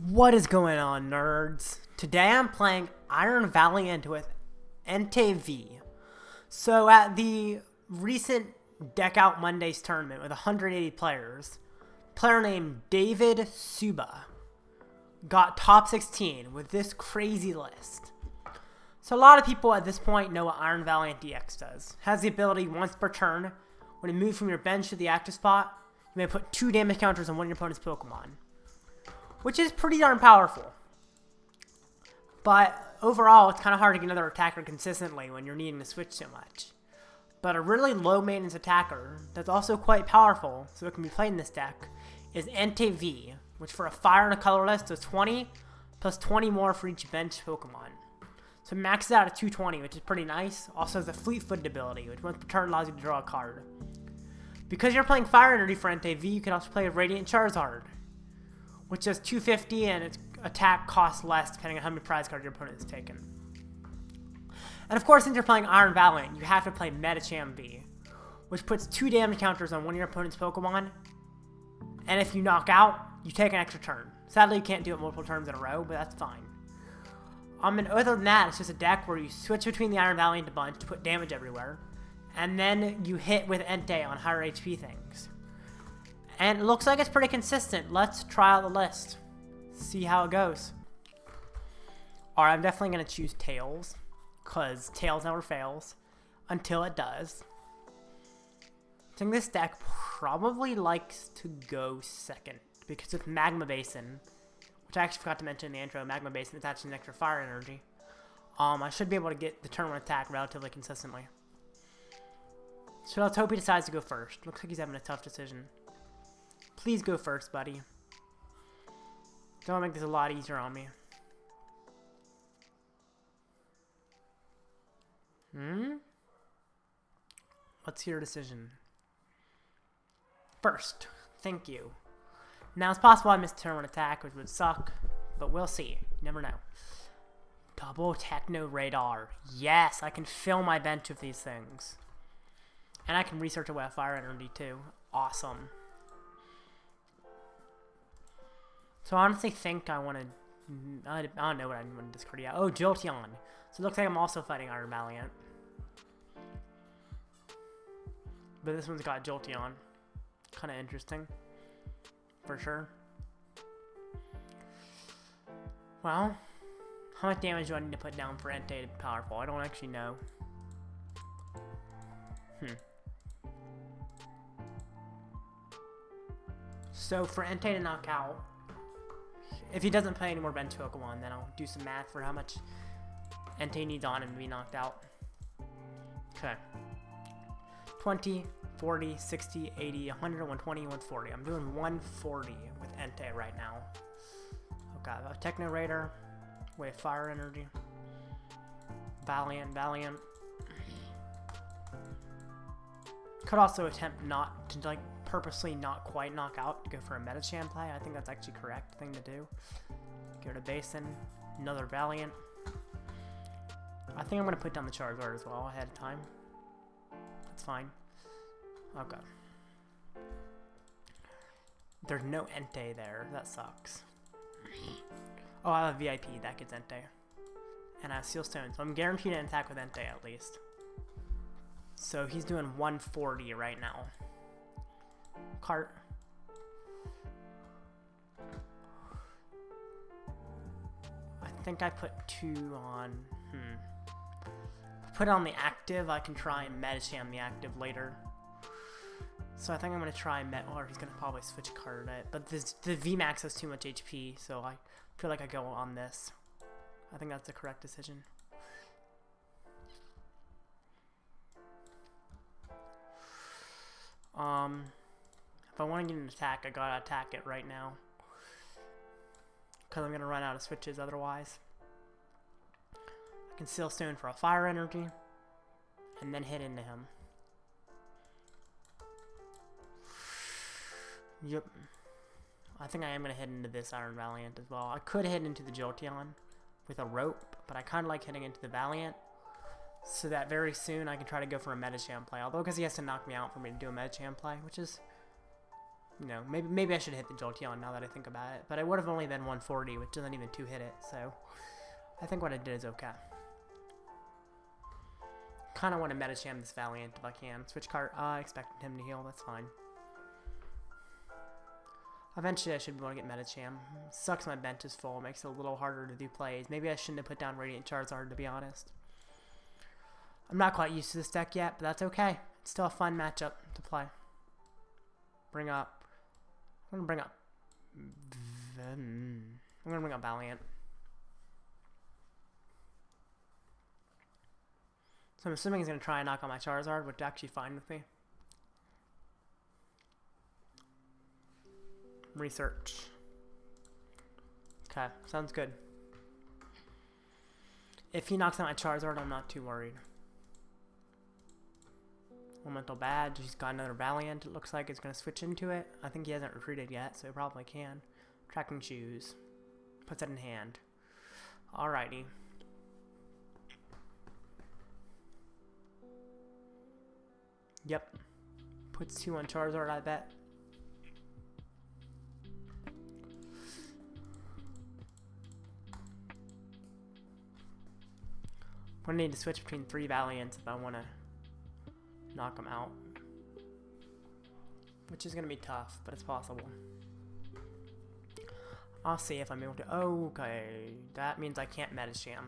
What is going on, nerds? Today I'm playing Iron Valiant with Entei V. So at the recent Deck Out Mondays tournament with 180 players, a player named David Suba got top 16 with this crazy list. So a lot of people at this point know what Iron Valiant DX does. It has the ability once per turn, when you move from your bench to the active spot, you may put 2 damage counters on one of your opponent's Pokemon, which is pretty darn powerful. But overall, it's kind of hard to get another attacker consistently when you're needing to switch so much. But a really low maintenance attacker that's also quite powerful, so it can be played in this deck, is Entei V, which for a fire and a colorless does 20, plus 20 more for each bench Pokemon. So it maxes out at 220, which is pretty nice. Also has a fleet-footed ability, which once per turn allows you to draw a card. Because you're playing Fire Energy for Entei V, you can also play a Radiant Charizard, which does 250 and its attack costs less depending on how many prize cards your opponent has taken. And of course, since you're playing Iron Valiant, you have to play Medicham V, which puts 2 damage counters on one of your opponent's Pokemon, and if you knock out, you take an extra turn. Sadly, you can't do it multiple turns in a row, but that's fine. And other than that, it's just a deck where you switch between the Iron Valiant a bunch to put damage everywhere, and then you hit with Entei on higher HP things. And it looks like it's pretty consistent. Let's try out the list. See how it goes. Alright, I'm definitely going to choose Tails, because Tails never fails until it does. I think this deck probably likes to go second, because with Magma Basin, which I actually forgot to mention in the intro, Magma Basin attaches an extra fire energy, I should be able to get the turn 1 attack relatively consistently. So let's hope he decides to go first. Looks like he's having a tough decision. Please go first, buddy. Don't make this a lot easier on me. What's your decision? First. Thank you. Now, it's possible I missed turn 1 attack, which would suck, but we'll see. You never know. Double Techno Radar. Yes, I can fill my bench with these things. And I can research away fire energy, too. Awesome. So I honestly think I want to... I don't know what I want to discard yet. Oh, Jolteon. So it looks like I'm also fighting Iron Valiant. But this one's got Jolteon. Kind of interesting. For sure. Well, how much damage do I need to put down for Entei to be powerful? I don't actually know. So for Entei to knock out, if he doesn't play any more bench Pokemon, then I'll do some math for how much Entei needs on him to be knocked out. Okay. 20, 40, 60, 80, 100, 120, 140. I'm doing 140 with Entei right now. Okay, a Techno Radar with Fire Energy. Valiant. Could also attempt not to, like, purposely not quite knock out, go for a Medicham play. I think that's actually correct thing to do. Go to Basin, another Valiant. I think I'm going to put down the Charizard as well ahead of time. That's fine. Okay. There's no Entei there. That sucks. Oh, I have a VIP. That gets Entei. And I have Seal Stone, so I'm guaranteed an attack with Entei at least. So he's doing 140 right now. Cart. I think I put 2 on. Put on the active. I can try and Medicham the active later. So I think I'm gonna try or he's gonna probably switch card it. But the VMAX has too much HP, so I feel like I go on this. I think that's the correct decision. If I want to get an attack, I gotta attack it right now. Because I'm gonna run out of switches otherwise. I can Seal Stone for a fire energy. And then hit into him. Yep. I think I am gonna hit into this Iron Valiant as well. I could hit into the Jolteon with a rope, but I kinda like hitting into the Valiant. So that very soon I can try to go for a Medicham play. Although because he has to knock me out for me to do a Medicham play, which is you know, maybe I should hit the Jolteon now that I think about it. But I would have only been 140, which doesn't even 2-hit it, so I think what I did is okay. Kind of want to Medicham this Valiant if I can. Switch Cart, I expected him to heal, that's fine. Eventually I should be able to get Medicham. Sucks my bench is full, makes it a little harder to do plays. Maybe I shouldn't have put down Radiant Charizard, to be honest. I'm not quite used to this deck yet, but that's okay. It's still a fun matchup to play. I'm gonna bring up Valiant. So I'm assuming he's gonna try and knock out my Charizard, which is actually fine with me. Research. Okay, sounds good. If he knocks out my Charizard, I'm not too worried. Elemental Badge, he's got another Valiant, it looks like it's going to switch into it. I think he hasn't retreated yet, so he probably can. Tracking Shoes. Puts it in hand. Alrighty. Yep. Puts 2 on Charizard, I bet. I'm going to need to switch between 3 Valiants if I want to knock him out, which is going to be tough, but it's possible. I'll see if I'm able to. Okay, that means I can't Medicham,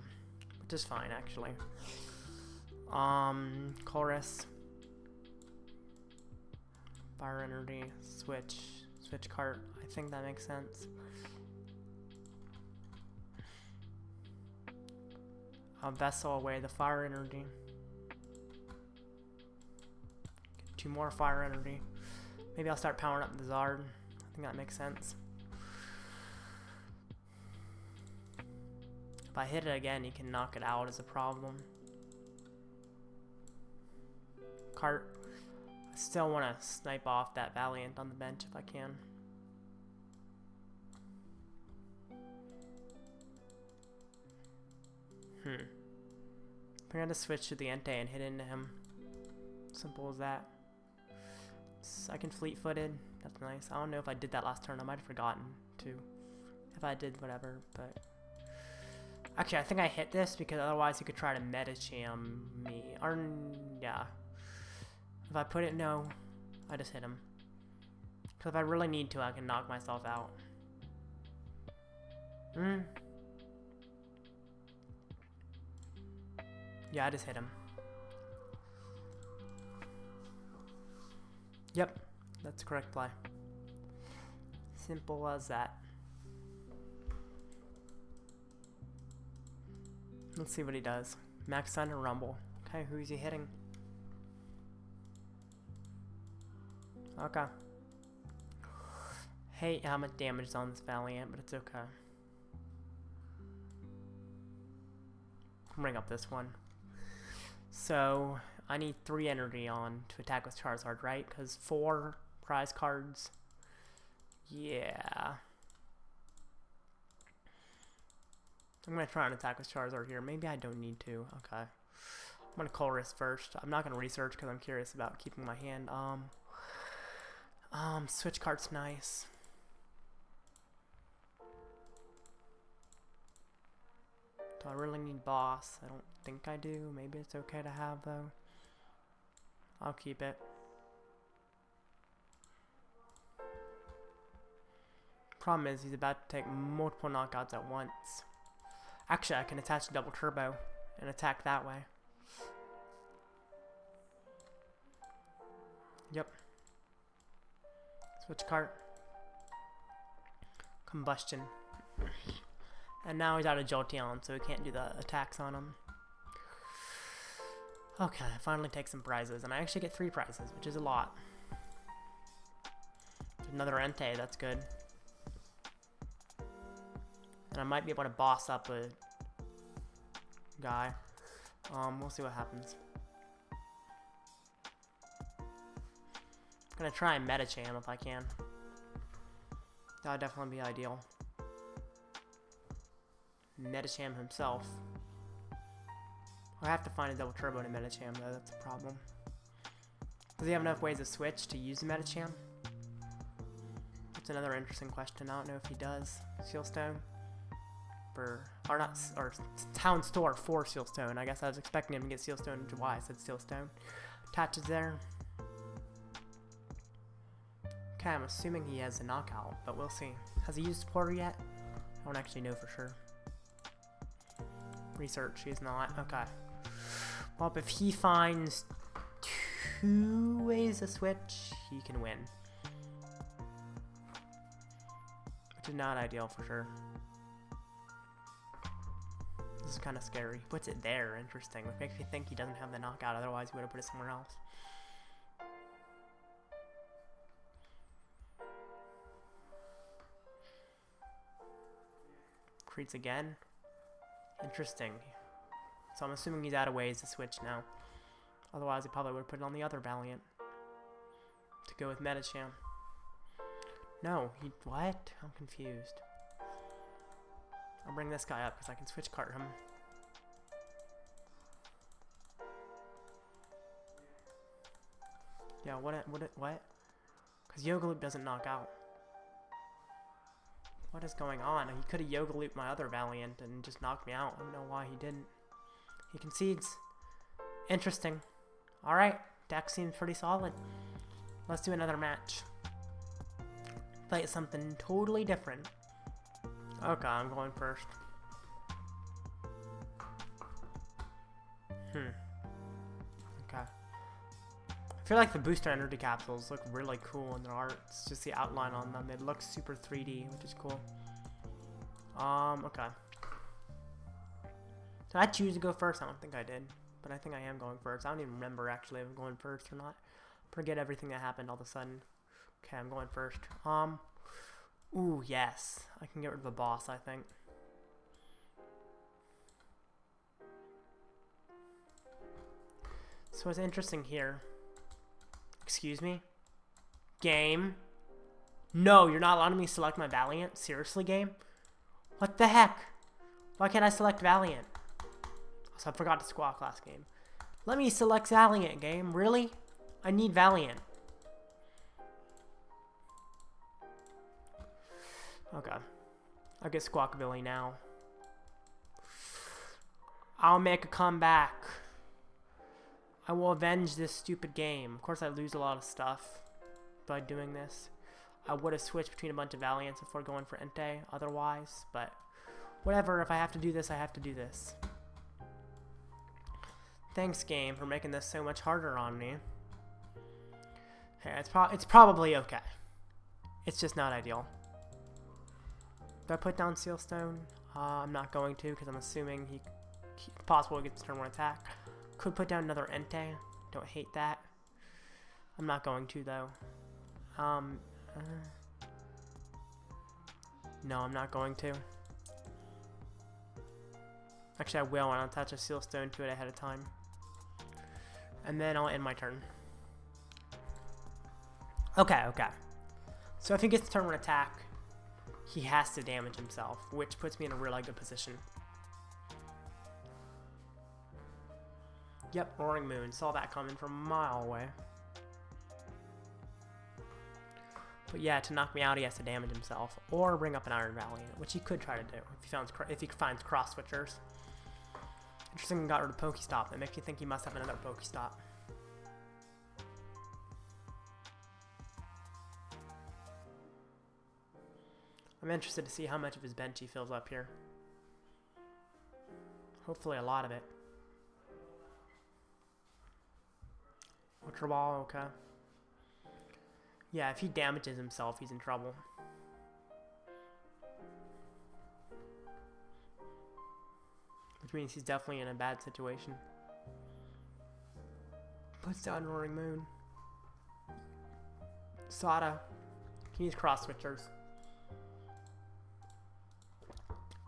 which is fine actually. Colress, Fire Energy, Switch Cart. I think that makes sense. I'll Vessel away the Fire Energy. 2 more Fire Energy. Maybe I'll start powering up the Zard. I think that makes sense. If I hit it again, he can knock it out as a problem. Cart. I still want to snipe off that Valiant on the bench if I can. I'm going to switch to the Entei and hit into him. Simple as that. Second fleet-footed. That's nice. I don't know if I did that last turn. I might have forgotten to. If I did, whatever. But actually, I think I hit this because otherwise he could try to Medicham me. Or, yeah. If I put it, no. I just hit him. Because if I really need to, I can knock myself out. Yeah, I just hit him. Yep, that's the correct play. Simple as that. Let's see what he does. Max Thunder Rumble. Okay, who is he hitting? Okay. Hate how much damage is on this Valiant, but it's okay. Bring up this one. So, I need 3 energy on to attack with Charizard, right? Because 4 prize cards. Yeah. I'm going to try and attack with Charizard here. Maybe I don't need to. Okay. I'm going to Colress first. I'm not going to research because I'm curious about keeping my hand. Switch Cart's nice. Do I really need Boss? I don't think I do. Maybe it's okay to have, though. I'll keep it. Problem is, he's about to take multiple knockouts at once. Actually, I can attach double turbo and attack that way. Yep. Switch Cart. Combustion. And now he's out of Jolteon, so he can't do the attacks on him. Okay, I finally take some prizes, and I actually get 3 prizes, which is a lot. Another Entei, that's good. And I might be able to boss up a guy. We'll see what happens. I'm gonna try and Medicham if I can. That would definitely be ideal. Medicham himself. I have to find a double turbo to Medicham though, that's a problem. Does he have enough ways to switch to use the Medicham? It's another interesting question. I don't know if he does Sealstone. Or not, or Town Store for Sealstone. I guess I was expecting him to get Sealstone, which is why I said Sealstone. Attaches there. Okay, I'm assuming he has a knockout, but we'll see. Has he used Supporter yet? I don't actually know for sure. Research, he's not. Okay. Well, if he finds 2 ways to switch, he can win. Which is not ideal for sure. This is kind of scary. Puts it there, interesting. Which makes me think he doesn't have the knockout, otherwise he would have put it somewhere else. Creates again. Interesting. So I'm assuming he's out of ways to switch now. Otherwise, he probably would have put it on the other Valiant. To go with Medicham. No, he... What? I'm confused. I'll bring this guy up because I can Switch Cart him. Yeah, what? Because Yoga Loop doesn't knock out. What is going on? He could have Yoga Looped my other Valiant and just knocked me out. I don't know why he didn't. He concedes. Interesting. Alright, deck seems pretty solid. Let's do another match. Play something totally different. Okay, I'm going first. Okay. I feel like the booster energy capsules look really cool in their art. It's just the outline on them. It looks super 3D, which is cool. Okay. Did I choose to go first? I don't think I did. But I think I am going first. I don't even remember actually if I'm going first or not. Forget everything that happened all of a sudden. Okay, I'm going first. Ooh, yes. I can get rid of the boss, I think. So what's interesting here... Excuse me? Game? No, you're not allowing me to select my Valiant? Seriously, game? What the heck? Why can't I select Valiant? So I forgot to squawk last game. Let me select Valiant, game. Really? I need Valiant. Okay. I'll get Squawkabilly now. I'll make a comeback. I will avenge this stupid game. Of course, I lose a lot of stuff by doing this. I would have switched between a bunch of Valiants before going for Entei otherwise, but whatever. If I have to do this, I have to do this. Thanks, game, for making this so much harder on me. Hey, it's probably okay. It's just not ideal. Do I put down Sealstone? I'm not going to, because I'm assuming it's possible he gets turn 1 attack. Could put down another Entei. Don't hate that. I'm not going to, though. No, I'm not going to. Actually, I will, and I'll attach a Sealstone to it ahead of time. And then I'll end my turn. Okay. So if he gets turn 1 attack, he has to damage himself, which puts me in a really good position. Yep, Roaring Moon. Saw that coming from a mile away. But yeah, to knock me out, he has to damage himself, or bring up an Iron Valiant, which he could try to do if he finds cross switchers. Interesting, he got rid of Pokestop. That makes you think he must have another Pokestop. I'm interested to see how much of his bench he fills up here. Hopefully a lot of it. Ultra Ball, okay. Yeah, if he damages himself, he's in trouble. Which means he's definitely in a bad situation. Puts down Roaring Moon. Sada. He needs cross switchers.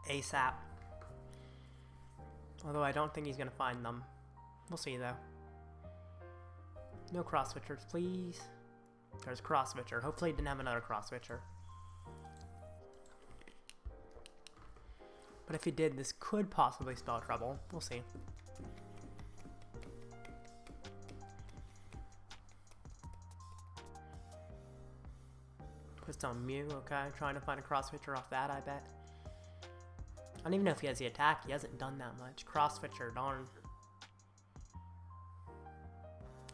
ASAP. Although I don't think he's going to find them. We'll see though. No cross switchers, please. There's cross switcher. Hopefully he didn't have another cross switcher. But if he did, this could possibly spell trouble. We'll see. Puts on Mew, okay. Trying to find a cross switcher off that, I bet. I don't even know if he has the attack. He hasn't done that much. Cross switcher, darn.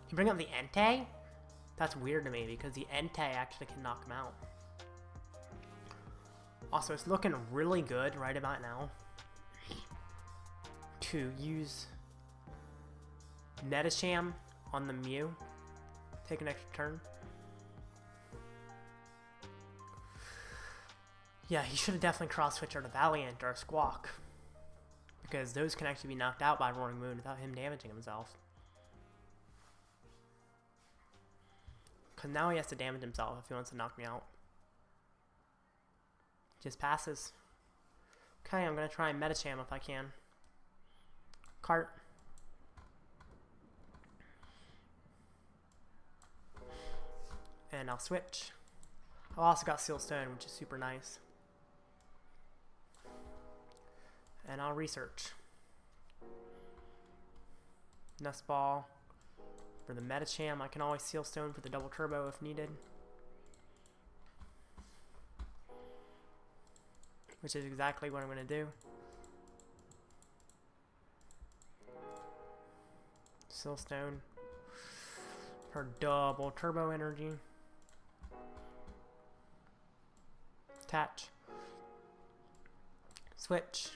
You bring up the Entei? That's weird to me because the Entei actually can knock him out. Also, it's looking really good right about now to use Medicham on the Mew. Take an extra turn. Yeah, he should have definitely cross-switched to Valiant or Squawk, because those can actually be knocked out by Roaring Moon without him damaging himself. Because now he has to damage himself if he wants to knock me out. Just passes. Okay, I'm going to try Medicham if I can. Cart. And I'll switch. I've also got Seal Stone, which is super nice. And I'll research. Nest Ball for the Medicham. I can always Seal Stone for the double turbo if needed. Which is exactly what I'm going to do. Seal Stone for double turbo energy. Attach. Switch.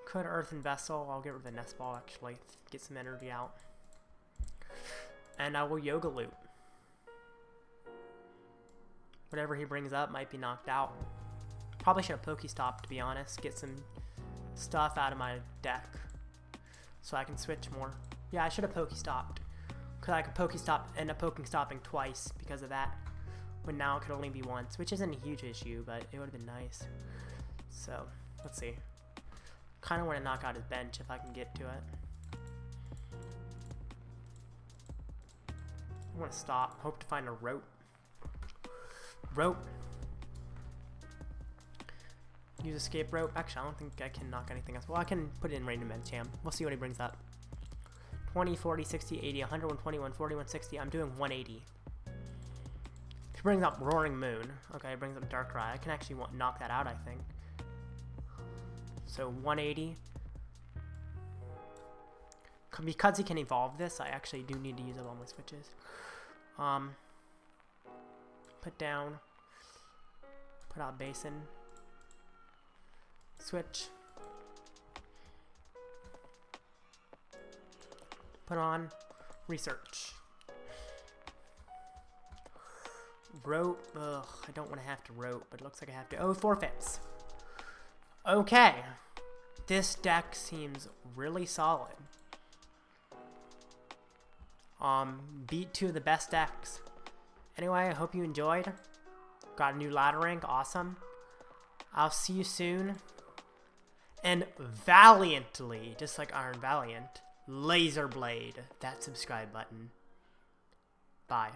Could Earthen Vessel. I'll get rid of the Nest Ball actually. Get some energy out. And I will Yoga Loop. Whatever he brings up might be knocked out. Probably should have Pokestop, to be honest. Get some stuff out of my deck so I can switch more. Yeah, I should have Pokestopped. Because I could Pokestop, end up Pokestopping twice because of that. When now it could only be once, which isn't a huge issue, but it would have been nice. So, let's see. Kind of want to knock out his bench if I can get to it. I want to stop. Hope to find a rope. Rope. Use Escape Rope. Actually, I don't think I can knock anything else. Well, I can put it in random Medicham. We'll see what he brings up. 20, 40, 60, 80, 100, 120, 140, 160. I'm doing 180. He brings up Roaring Moon. Okay, he brings up Darkrai. I can actually knock that out, I think. So 180. Because he can evolve this, I actually do need to use up all my switches. Put down. Put out Basin. Switch. Put on Research. Rope. Ugh, I don't want to have to rope, but it looks like I have to. Oh, forfeits. Okay. This deck seems really solid. Beat two of the best decks. Anyway, I hope you enjoyed. Got a new ladder rank. Awesome. I'll see you soon. And valiantly, just like Iron Valiant, laser blade that subscribe button. Bye.